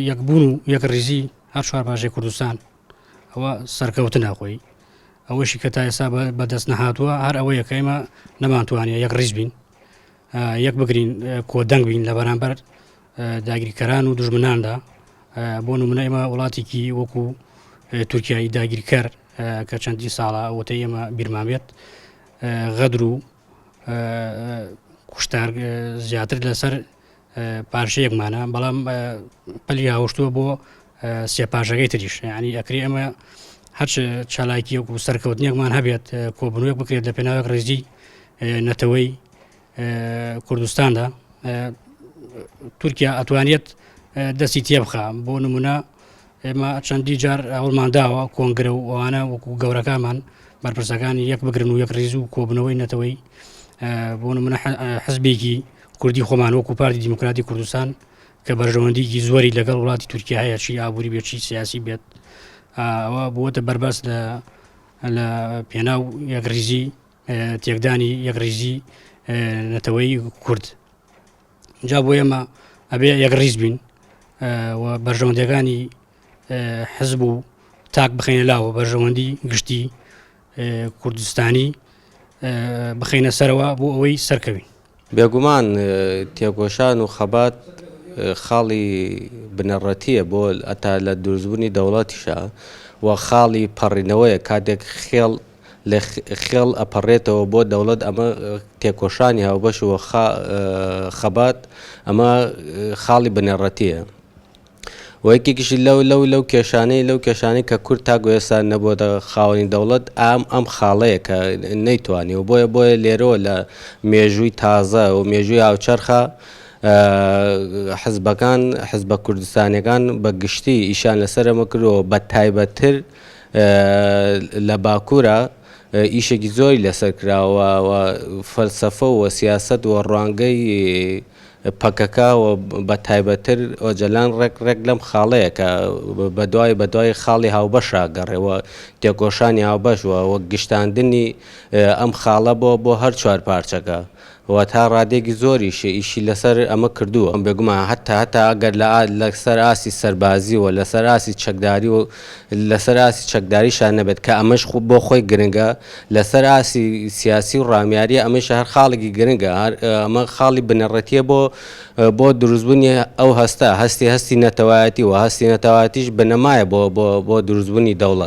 یەکبوون و یەک ڕیزی هەر چوار پاشەی کوردستان ئەوە سەرکەوتنە خۆی ئەوەشی کە تا ئێستا بەدەست نەهاتووە هەر ئەوەیە کە ئێمە نەمانتوانێت یەک ڕیز بین یەک بگرین کۆدەنگ بین لە بەرامبەر داگیرکەران و دژمناندا بۆ نمونە ئێمە وڵاتێکی وەکو تورکیایی داگیرکەر کە چەندی ساڵە ئەوەتەی ئێمە بیرمان بێت غەدر و کوشتار زیاتر لەسەر پارچەیەکمانە بەڵام پەلی هاوشتووە بۆ سێ پاشەکەی تریش ینی ئەکری ئەمە هەرچ چالاکی و سەرکەوتنیەکمان هەبێت کۆبنوویەک بکرێت لە پێناوێک ڕێزی نەتەوەی کوردستاندا تورکیا ئەتوانێت دەستی تێبخە بۆ نمونە ئێمە چەندی جار هەوڵمانداوە کۆنگرە و ئەوانە وەکو گەورەکانمان بەرپرسەکانی یەک بگرن و یەک ڕێز و کۆبنەوەی نەتەوەی بۆ نمونە حزبێکی کوردی خۆمان وەکو پارتی دیموکراتی کوردستان کە بەرژەوەندیکی زۆری لەگەڵ وڵاتی تورکیا هەیە چی ئابووری بێت چی سیاسی بێت ئەوە بووەتە بەربەست لە پێناو یەکڕیزی تێکدانی یەکڕیزی نەتەوەی کورد جا بۆ ئێمە ئەبێ یەکڕیز بین و بەرژەوەندەکانی حزب و تاک بخینە لاوە بەرژەوەندی گشتی کوردستانی بخینە سەرەوە بۆ ئەوەی سەرکەوین بێگومان تێکۆشان و خەبات خاڵی بنەڕەتیە بۆ ئەتا لە دروستبوونی دەوڵەتیشە و خاڵی پەڕینەوەیە کاتێک لە خێڵ ئەپەڕێتەوە بۆ دەوڵەت ئەمە تێکۆشانی هاوبەش و خەبات ئەمە خاڵی بنەڕەتیە وەکێکیشی لەو کێشانەی کە کورد تا گوێسان نەبووە خاوەنی دەوڵەت ئەم خاڵەیە کە نەیتوانی و بۆیە لێرەوە لە مێژووی تازە و مێژووی هاوچەرخە حزبە کوردستانیەکان بە گشتی ئیشان لەسەر ئەمە کردەوە بە تایبەتتر لە باکوورە ئیشێکی زۆری لەسەر کراوە و فەلسەفە و سیاست و ڕوانگەی پەکەکە و بە تایبەتتر ئۆجەلان ڕێک لەم خاڵەیە کە بەدوای خاڵی هاوبەشە گەڕێەوە تێکۆشانی هاوبەشوە وە گشتاندنی ئەم خاڵە بۆ هەر چوار پارچەکە و تا ڕادێکی زۆریش ئیشی لەسەر ئەمە کردووە ئەم بێگومان هەتا ئەگەر لەسەر ئاسی سەربازی و لەسەر ئاسی چەکداری و لەسەر ئاسی چەکداریشان نەبێت کە ئەمەش بۆ خۆی گرنگە لەسەر ئاسی سیاسی و ڕامیاریە ئەمەش هەر خاڵێکی گرنگە ئەمە خاڵی بنەڕەتیە بۆ دروستبوونی ئەو هەستی نەتەوایەتی و هەستی نەتەوایەتیش بنەمایە بۆ دروستبوونی دەوڵەت